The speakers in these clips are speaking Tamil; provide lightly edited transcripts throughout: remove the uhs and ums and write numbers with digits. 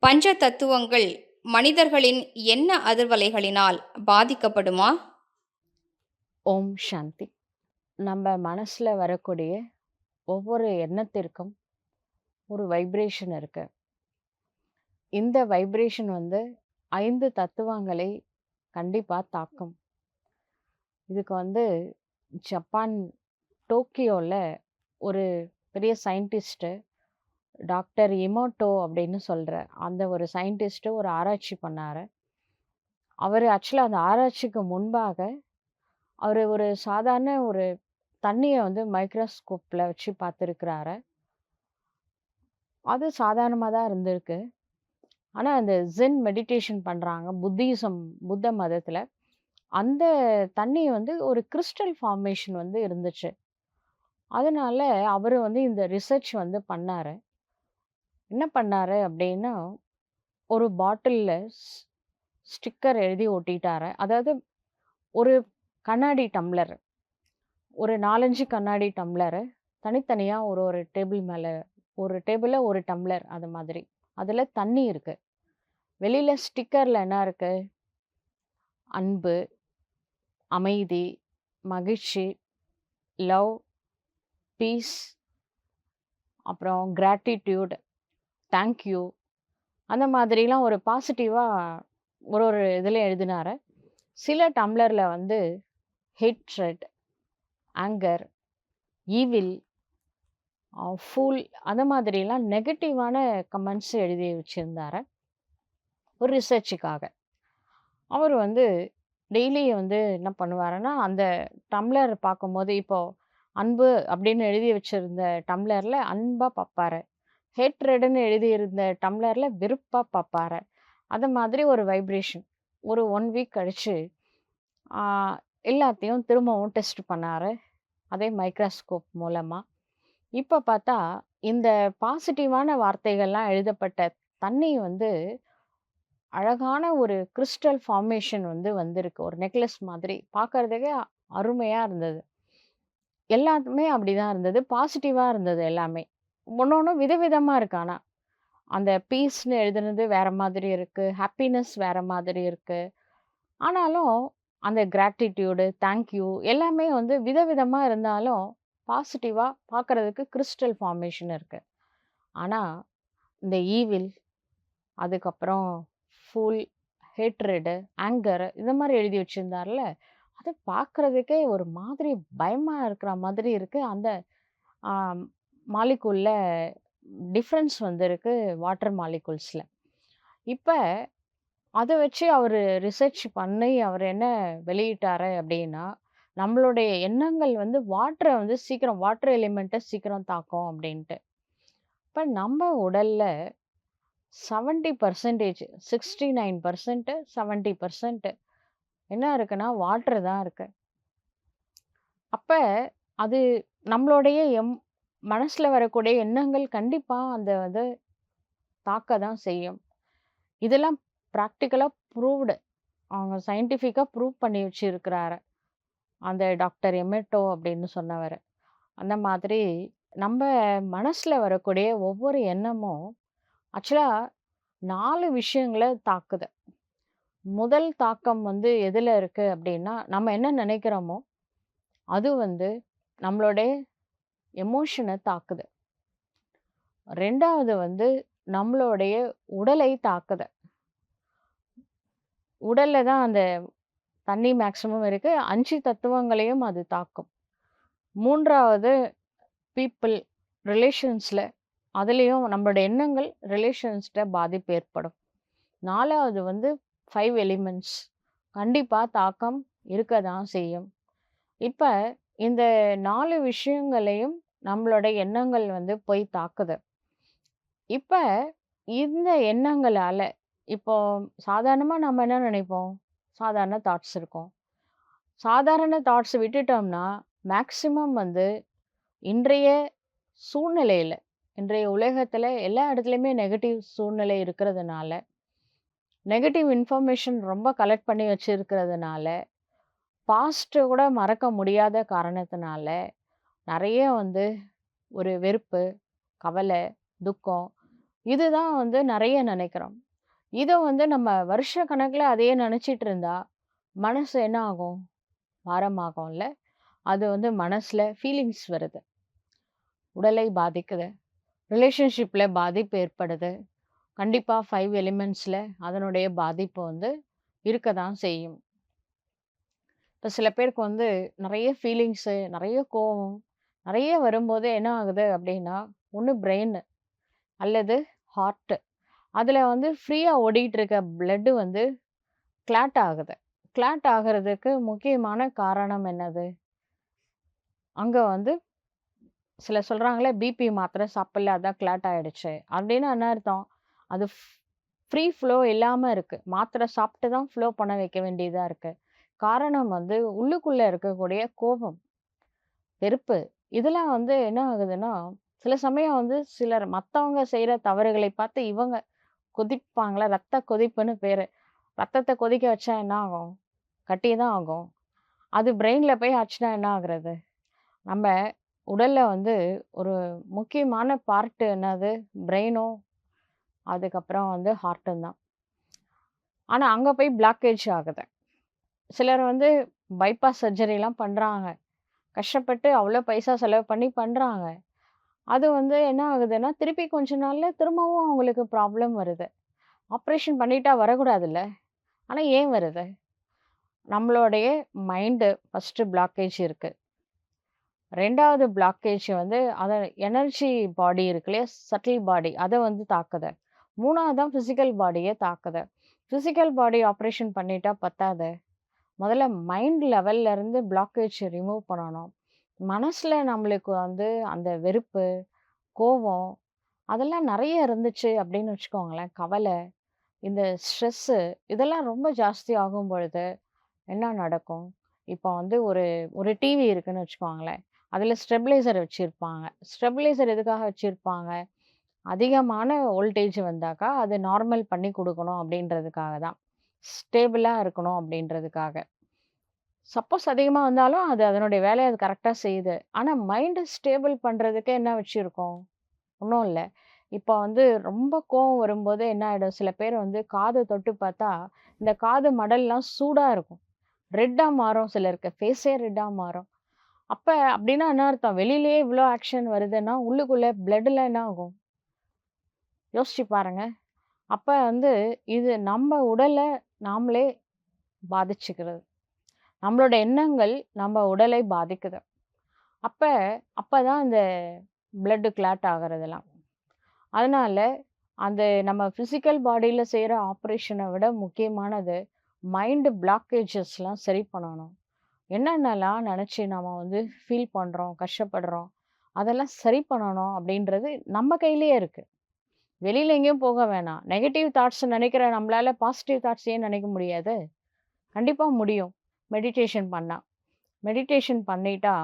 பஞ்ச தத்துவங்கள் மனிதர்களின் எண்ண அதிர்வலைகளினால் பாதிக்கப்படுமா? ஓம் சாந்தி. நம்ம மனசுல வரக்கூடிய ஒவ்வொரு எண்ணத்திற்கும் ஒரு வைப்ரேஷன் இருக்கு. இந்த வைப்ரேஷன் 5 தத்துவங்களை கண்டிப்பா தாக்கும். இதுக்கு ஜப்பான் டோக்கியோல ஒரு பெரிய சயின்டிஸ்ட் டாக்டர் இமோட்டோ அப்படின்னு சொல்ற அந்த ஒரு சயின்டிஸ்ட் ஒரு ஆராய்ச்சி பண்ணாரு. அவர் ஆக்சுவலா அந்த ஆராய்ச்சிக்கு முன்பாக அவர் ஒரு சாதாரண ஒரு தண்ணிய மைக்ரோஸ்கோப்ல வச்சு பார்த்துருக்கிறாரு. அது சாதாரணமா தான் இருந்திருக்கு. ஆனா, அந்த ஜென் மெடிடேஷன் பண்றாங்க. புத்த மதத்துல. அந்த தண்ணி ஒரு கிறிஸ்டல் ஃபார்மேஷன் இருந்துச்சு. அதனால அவரு இந்த ரிசர்ச் பண்ணாரு. என்ன பண்ணாரு அப்டின்னா, ஒரு பாட்டில்ல ஸ்டிக்கர் எழுதி ஒட்டிட்டாரு. அதாவது ஒரு கண்ணாடி டம்ளர். ஒரு 4, 5 கண்ணாடி டம்ளர தனித்தனியா ஒரு ஒரு டேபிள் மேல ஒரு டேபிள்ல ஒரு டம்ளர் அது மாதிரி. அதுல தண்ணி இருக்கு. வெளியில ஸ்டிக்கர்ல என்ன இருக்கு? அன்பு, அமைதி, மகிழ்ச்சி, லவ், பீஸ், அப்புறம் கிராட்டிட்யூட், தேங்க் யூ அந்த மாதிரிலாம் ஒரு பாசிட்டிவா ஒரு ஒரு இதுல எழுதினாரு. சில டம்ளர்ல ஹேட்ரட், ஆங்கர், ஈவில், ஃபூல் அந்த மாதிரிலாம் நெகட்டிவான கமெண்ட்ஸ் எழுதி வச்சிருந்தாரு. ஒரு ரிசர்ச்சுக்காக. அவர் டெய்லி என்ன பண்ணுவாருன்னா, அந்த டம்ளர் பார்க்கும்போது இப்போ அன்பு அப்படின்னு எழுதி வச்சிருந்த டம்ளர்ல அன்பா பார்ப்பாரு. ஹேட்ரட்ன்னு எழுதியிருந்த டம்ளர்ல வெறுப்பா பார்ப்பாரு. அது மாதிரி ஒரு வைப்ரேஷன். ஒரு 1 வீக் கழிச்சு ஆ எல்லாத்தையும் திரும்பவும் டெஸ்ட் பண்ணாரு. அதே மைக்ரோஸ்கோப் மூலமா. இப்ப பார்த்தா, இந்த பாசிட்டிவான வார்த்தைகள்லாம் எழுதப்பட்ட தண்ணி அழகான ஒரு கிறிஸ்டல் ஃபார்மேஷன் வந்திருக்கு. ஒரு நெக்லஸ் மாதிரி. பார்க்கறதுக்கே அருமையா இருந்தது. எல்லாத்துமே அப்படிதான் இருந்தது. பாசிட்டிவா இருந்தது எல்லாமே. ஒண்ணொண்ணும் விதவிதமா இருக்கு ஆனா. அந்த பீஸ்ன்னு எழுதுனது வேற மாதிரி இருக்கு. ஹாப்பினஸ் வேற மாதிரி இருக்கு. ஆனாலும் அந்த கிராட்டிட்யூடு, தேங்க் யூ எல்லாமே விதவிதமா இருந்தாலும், பாசிட்டிவா பார்க்கறதுக்கு கிறிஸ்டல் ஃபார்மேஷன் இருக்கு. ஆனா, இந்த ஈவில், அதுக்கப்புறம் ஃபூல், ஹேட்ரடு, ஆங்கர் இந்த மாரி எழுதி வச்சிருந்தார்ல, அது பார்க்கறதுக்கே ஒரு மாதிரி பயமா இருக்கிற மாதிரி இருக்கு. அந்த ஆ மாலிக்யூல்ல டிஃபரன்ஸ் வந்திருக்கு வாட்டர் மாலிக்யூல்ஸ்ல. இப்ப அத வச்சு அவரு ரிசர்ச் பண்ணி அவரு என்ன வெளியிட்டாரு அப்டின்னா, நம்மளுடைய எண்ணங்கள் வாட்டர சீக்கிரம் வாட்டர் எலிமெண்ட்ட சீக்கிரம் தாக்கும் அப்டின்ட்டு. இப்ப நம்ம உடல்ல 70% 69% 70% என்ன இருக்குன்னா, வாட்டர் தான் இருக்கு. அப்ப அது நம்மளுடைய மனசுல வரக்கூடிய எண்ணங்கள் கண்டிப்பா அந்த தாக்க தான் செய்யும். இதெல்லாம் பிராக்டிகலா ப்ரூவ்டு. அவங்க சயின்டிஃபிக்கா ப்ரூவ் பண்ணி வச்சிருக்கிறாரு. அந்த டாக்டர் எமெட்டோ அப்படின்னு சொன்னவரு. அந்த மாதிரி நம்ப மனசுல வரக்கூடிய ஒவ்வொரு எண்ணமும் ஆக்சுவலா 4 விஷயங்கள தாக்குது. முதல் தாக்கம் எதுல இருக்கு அப்படின்னா, நம்ம என்ன நினைக்கிறோமோ, அது நம்மளுடைய எமோஷன தாக்குது. 2வது நம்மளுடைய உடலை தாக்குது. உடல்ல தான் அந்த தண்ணி மேக்ஸிமம் இருக்கு. 5 தத்துவங்களையும் அது தாக்கும். 3வது பீப்பிள் ரிலேஷன்ஸ்ல அதுலயும் நம்மளோட எண்ணங்கள் ரிலேஷன்ஸ்ல பாதிப்பு ஏற்படும். 4வது 5 எலிமெண்ட்ஸ் கண்டிப்பா தாக்கம் இருக்க தான் செய்யும். இப்ப இந்த 4 விஷயங்களையும் நம்மளோட எண்ணங்கள் போய் தாக்குது. இப்ப இந்த எண்ணங்களால இப்போ சாதாரணமா நம்ம என்ன நினைப்போம்? சாதாரண தாட்ஸ் இருக்கும். சாதாரண தாட்ஸ் விட்டுட்டோம்னா, மேக்ஸிமம் இன்றைய சூழ்நிலையில, இன்றைய உலகத்துல எல்லா இடத்துலயுமே நெகட்டிவ் சூழ்நிலை இருக்கிறதுனால, நெகட்டிவ் இன்ஃபர்மேஷன் ரொம்ப கலெக்ட் பண்ணி வச்சிருக்கிறதுனால, பாஸ்ட்ட கூட மறக்க முடியாத காரணத்தினால, நெறைய ஒரு வெறுப்பு, கவலை, துக்கம் இதுதான் வந்து நெறைய நெனைக்கிறோம். இத வந்து நம்ம வருஷ கணக்குல அதையே நெனச்சிட்டு இருந்தா, மனசு என்ன ஆகும்? பாரமாகும்ல. அது வந்து மனசுல ஃபீலிங்ஸ் வருது. உடலை பாதிக்குது. ரிலேஷன்ஷிப்ல பாதிப்பு ஏற்படுது. கண்டிப்பா 5 எலிமெண்ட்ஸ்ல அதனுடைய பாதிப்பு வந்து இருக்க தான் செய்யும். இப்ப சில பேருக்கு வந்து நெறைய ஃபீலிங்ஸு, நெறைய கோவம், நெறைய வரும்போது என்ன ஆகுது அப்டின்னா, ஒண்ணு பிரெயின் அல்லது ஹார்ட். அதுல வந்து ஃப்ரீயா ஓடிட்டு இருக்க பிளட் வந்து கிளாட் ஆகுது. கிளாட் ஆகுறதுக்கு முக்கியமான காரணம் என்னது? அங்க வந்து சிலர் சொல்றாங்கல்ல, பிபி மாத்திரை சாப்பிடல அதான் கிளாட் ஆயிடுச்சு. அப்டின்னா என்ன அர்த்தம்? அது ஃப்ரீ ஃப்ளோ இல்லாம இருக்கு. மாத்திரை சாப்பிட்டு தான் ஃப்ளோ பண்ண வைக்க வேண்டியதா இருக்கு. காரணம் வந்து உள்ளுக்குள்ள இருக்கக்கூடிய கோபம், வெறுப்பு. இதெல்லாம் வந்து என்ன ஆகுதுன்னா, சில சமயம் வந்து சிலர் மத்தவங்க செய்ற தவறுகளை பார்த்து இவங்க கொதிப்பாங்கல்ல, ரத்த கொதிப்புன்னு பேரு. ரத்தத்த கொதிக்க வச்சா என்ன ஆகும்? கட்டி தான் ஆகும். அது பிரெயின்ல போய் ஆச்சுன்னா என்ன ஆகுறது? நம்ம உடல்ல வந்து ஒரு முக்கியமான பார்ட் என்னது? பிரெயினும், அதுக்கப்புறம் வந்து ஹார்ட்டும் தான். ஆனா அங்க போய் பிளாக்கேஜ் ஆகுது. சிலர் வந்து பைபாஸ் சர்ஜரிலாம் பண்றாங்க. கஷ்டப்பட்டு அவ்ளோ பைசா செலவு பண்ணி பண்றாங்க. அது வந்து என்ன ஆகுதுன்னா, திருப்பி கொஞ்ச நாள்ல திரும்பவும் அவங்களுக்கு ப்ராப்ளம் வருது. ஆப்ரேஷன் பண்ணிட்டா வரக்கூடாதுல்ல. ஆனா ஏன் வருது? நம்மளுடைய மைண்ட் ஃபர்ஸ்ட்டு பிளாக்கேஜ் இருக்கு. 2வது பிளாக்கேஜ் வந்து அத எனர்ஜி பாடி இருக்கு இல்லையா? சட்டில் பாடி அத வந்து தாக்குது. 3வது தான் பிசிக்கல் பாடிய தாக்குது. பிசிக்கல் பாடி ஆப்ரேஷன் பண்ணிட்டா பத்தாது. முதல்ல மைண்ட் லெவல்ல இருந்து பிளாக்கேஜ் ரிமூவ் பண்ணணும். மனசுல நம்மளுக்கு வந்து அந்த வெறுப்பு, கோவம் அதெல்லாம் நெறைய இருந்துச்சு அப்படின்னு வச்சுக்கோங்களேன். கவலை, இந்த ஸ்ட்ரெஸ்ஸு இதெல்லாம் ரொம்ப ஜாஸ்தி ஆகும் பொழுது என்ன நடக்கும்? இப்போ வந்து ஒரு ஒரு டிவி இருக்குன்னு வச்சுக்கோங்களேன். அதில ஸ்டெபிலைசர் வச்சிருப்பாங்க. ஸ்டெபிலைசர் எதுக்காக வச்சிருப்பாங்க? அதிகமான வோல்டேஜ் வந்தாக்கா, அது நார்மல் பண்ணி குடுக்கணும் அப்படின்றதுக்காக தான். ஸ்டேபிளா இருக்கணும் அப்படின்றதுக்காக. சப்போஸ் அதிகமா வந்தாலும் அது அதனுடைய வேலைய அது கரெக்ட்டா செய்யுது. ஆனா மைண்ட ஸ்டேபிள் பண்றதுக்கு என்ன வச்சிருக்கோம்? ஒண்ணும் இல்ல. இப்ப வந்து ரொம்ப கோவம் வரும்போது என்ன ஆயிடும், சில பேர் வந்து காத தொட்டு பார்த்தா, இந்த காது மடல்லாம் சூடா இருக்கும். ரெட்டா மாறும் சிலருக்கு. ஃபேஸே ரெட்டா மாறும். அப்ப அப்டின்னா என்ன அர்த்தம்? வெளியிலேயே இவ்ளோ ஆக்ஷன் வருதுன்னா, உள்ளுக்குள்ள பிளட்ல என்ன ஆகும்? யோசிச்சு பாருங்க. அப்ப வந்து இது நம்ம உடல நாமளே பாதிச்சுக்கிறது. நம்மளோட எண்ணங்கள் நம்ம உடலை பாதிக்குது. அப்ப அப்பதான் இந்த பிளட் கிளாட் ஆகுறதெல்லாம். அதனால அந்த நம்ம பிசிக்கல் பாடியில செய்ற ஆப்பரேஷன விட முக்கியமானது, மைண்ட் பிளாக்கேஜஸ்லாம் சரி பண்ணணும். என்னென்னலாம் நெனச்சு நம்ம வந்து ஃபீல் பண்றோம், கஷ்டப்படுறோம், அதெல்லாம் சரி பண்ணணும் அப்படின்றது நம்ம கையிலேயே இருக்கு. வெளியில எங்கேயும் போக வேணாம். நெகட்டிவ் தாட்ஸ் நெனைக்கிற நம்மளால பாசிட்டிவ் தாட்ஸ் ஏன் நெனைக்க முடியாது? கண்டிப்பா முடியும். மெடிடேஷன் பண்ணா. மெடிடேஷன் பண்ணிட்டா,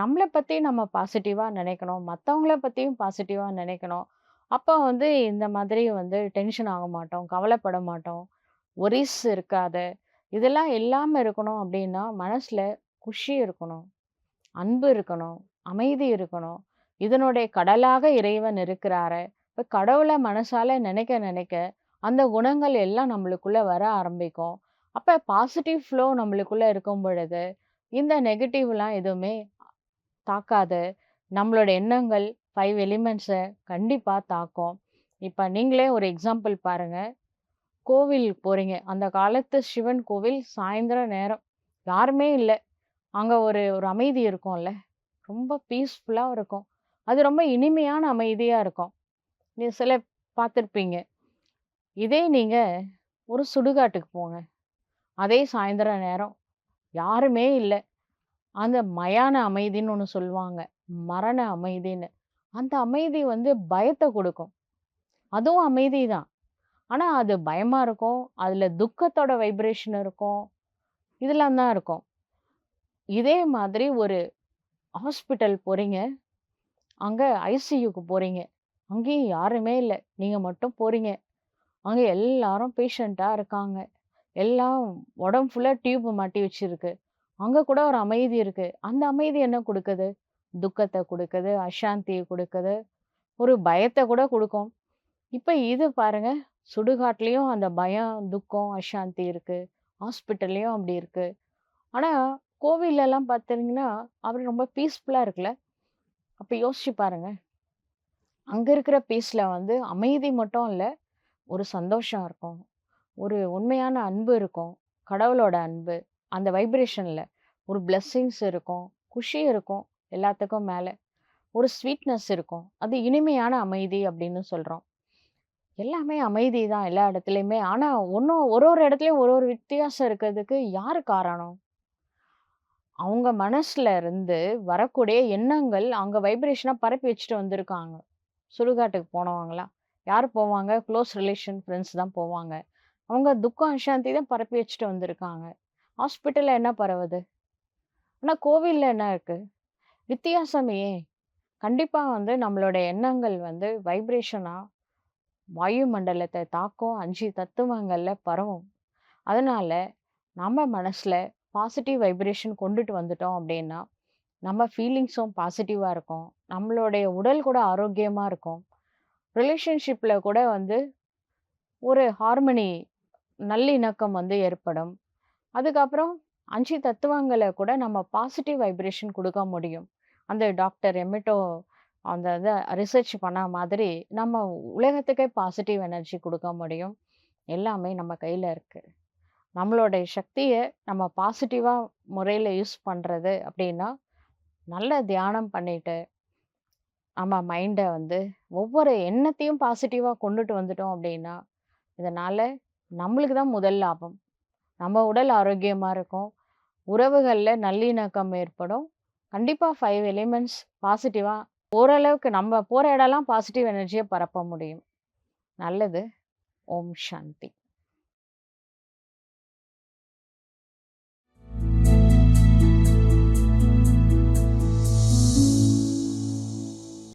நம்மள பத்தி நம்ம பாசிட்டிவா நெனைக்கணும். மத்தவங்கள பத்தியும் பாசிட்டிவா நெனைக்கணும். அப்ப வந்து இந்த மாதிரி வந்து டென்ஷன் ஆக மாட்டோம். கவலைப்பட மாட்டோம். ஒரிஸ் இருக்காது. இதெல்லாம் இல்லாம இருக்கணும் அப்டின்னா, மனசுல குஷி இருக்கணும். அன்பு இருக்கணும். அமைதி இருக்கணும். இதனுடைய கடலாக இறைவன் இருக்கிறாரு. இப்ப கடவுள மனசால நெனைக்க நெனைக்க, அந்த குணங்கள் எல்லாம் நம்மளுக்குள்ள வர ஆரம்பிக்கும். அப்ப பாசிட்டிவ் ஃப்ளோ நம்மளுக்குள்ள இருக்கும் பொழுது, இந்த நெகட்டிவ்லாம் எதுவுமே தாக்காது. நம்மளோட எண்ணங்கள் 5 எலிமெண்ட்ஸ கண்டிப்பா தாக்கும். இப்ப நீங்களே ஒரு எக்ஸாம்பிள் பாருங்க. கோவில் போறீங்க. அந்த காலத்து சிவன் கோவில் சாயந்திரம் நேரம். யாருமே இல்ல. அங்க ஒரு ஒரு அமைதி இருக்கும்ல. ரொம்ப பீஸ்ஃபுல்லா இருக்கும். அது ரொம்ப இனிமையான அமைதியா இருக்கும். நீங்க சில பார்த்துருப்பீங்க. இதே நீங்க ஒரு சுடுகாட்டுக்கு போங்க. அதே சாயந்தரம் நேரம். யாருமே இல்ல. அந்த மயான அமைதின்னு ஒண்ணு சொல்லுவாங்க. மரண அமைதின்னு. அந்த அமைதி வந்து பயத்த குடுக்கும். அதுவும் அமைதி தான். ஆனா அது பயமா இருக்கும். அதுல துக்கத்தோட வைப்ரேஷன் இருக்கும். இதெல்லாம் தான் இருக்கும். இதே மாதிரி ஒரு ஹாஸ்பிட்டல் போறீங்க. அங்க ஐசியூக்கு போறீங்க. அங்கேயும் யாருமே இல்ல. நீங்க மட்டும் போறீங்க. அங்க எல்லாரும் பேஷண்ட்டா இருக்காங்க. எல்லாம் உடம்பு ஃபுல்லா டியூப் மாட்டி வச்சிருக்கு. அங்க கூட ஒரு அமைதி இருக்கு. அந்த அமைதி என்ன குடுக்குது? துக்கத்த குடுக்குது, அசாந்திய குடுக்குது, ஒரு பயத்த கூட குடுக்கும். இப்ப இது பாருங்க, சுடுகாட்லயும் அந்த பயம், துக்கம், அசாந்தி இருக்கு. ஹாஸ்பிட்டல்லயும் அப்படி இருக்கு. ஆனா, கோவில்லலாம் பார்த்தீங்கன்னா, அவர் ரொம்ப பீஸ்ஃபுல்லா இருக்குல்ல. அப்ப யோசிச்சு பாருங்க. அங்க இருக்கிற பீஸ்ல வந்து அமைதி மட்டும் இல்ல, ஒரு சந்தோஷம் இருக்கும். ஒரு உண்மையான அன்பு இருக்கும். கடவுளோட அன்பு. அந்த வைப்ரேஷன்ல ஒரு பிளெஸ்ஸிங்ஸ் இருக்கும். குஷி இருக்கும். எல்லாத்துக்கும் மேல. ஒரு ஸ்வீட்னஸ் இருக்கும். அது இனிமையான அமைதி அப்படின்னு சொல்றோம். எல்லாமே அமைதி தான் எல்லா இடத்துலயுமே. ஆனா, ஒரு ஒரு இடத்துலயும் ஒரு ஒரு வித்தியாசம் இருக்கிறதுக்கு யாரு காரணம்? அவங்க மனசுல இருந்து வரக்கூடிய எண்ணங்கள் அங்க வைப்ரேஷனா பரப்பி வச்சுட்டு வந்திருக்காங்க. சுடுகாட்டுக்கு போனவங்கலாம். யார் போவாங்க? குளோஸ் ரிலேஷன், ஃப்ரெண்ட்ஸ் தான் போவாங்க. அவங்க துக்கம், அசாந்தி தான் பரப்பி வச்சுட்டு வந்திருக்காங்க. ஹாஸ்பிட்டல்ல என்ன பரவுது? ஆனா கோவில்ல என்ன இருக்கு? வித்தியாசம் ஏன்? கண்டிப்பா வந்து நம்மளுடைய எண்ணங்கள் வந்து வைப்ரேஷனா வாயு மண்டலத்த தாக்கும் 5 தத்துவங்கள்ல பரவும். அதனால நம்ம மனசுல பாசிட்டிவ் வைப்ரேஷன் கொண்டுட்டு வந்துட்டோம் அப்படின்னா, நம்ம ஃபீலிங்ஸும் பாசிட்டிவா இருக்கும். நம்மளுடைய உடல் கூட ஆரோக்கியமா இருக்கும். ரிலேஷன்ஷிப்ல கூட வந்து ஒரு ஹார்மனி நல்லிணக்கம் வந்து ஏற்படும். அதுக்கப்புறம் 5 தத்துவங்கள கூட நம்ம பாசிட்டிவ் வைப்ரேஷன் குடுக்க முடியும். அந்த டாக்டர் எமெட்டோ அந்த இத ரிசர்ச் பண்ண மாதிரி நம்ம உலகத்துக்கே பாசிட்டிவ் எனர்ஜி குடுக்க முடியும். எல்லாமே நம்ம கையில இருக்கு. நம்மளுடைய சக்திய நம்ம பாசிட்டிவா முறையில யூஸ் பண்றது அப்படின்னா, நல்ல தியானம் பண்ணிட்டு, நம்ம மைண்ட வந்து ஒவ்வொரு எண்ணத்தையும் பாசிட்டிவா கொண்டுட்டு வந்துட்டோம் அப்படின்னா, இதனால நம்மளுக்கு தான் முதல் லாபம். நம்ம உடல் ஆரோக்கியமா இருக்கும். உறவுகள்ல நல்லிணக்கம் ஏற்படும். கண்டிப்பா 5 எலிமெண்ட்ஸ் பாசிட்டிவா ஓரளவுக்கு நம்ம போற இடம்லாம் பாசிட்டிவ் எனர்ஜிய பரப்ப முடியும். நல்லது. ஓம் சாந்தி.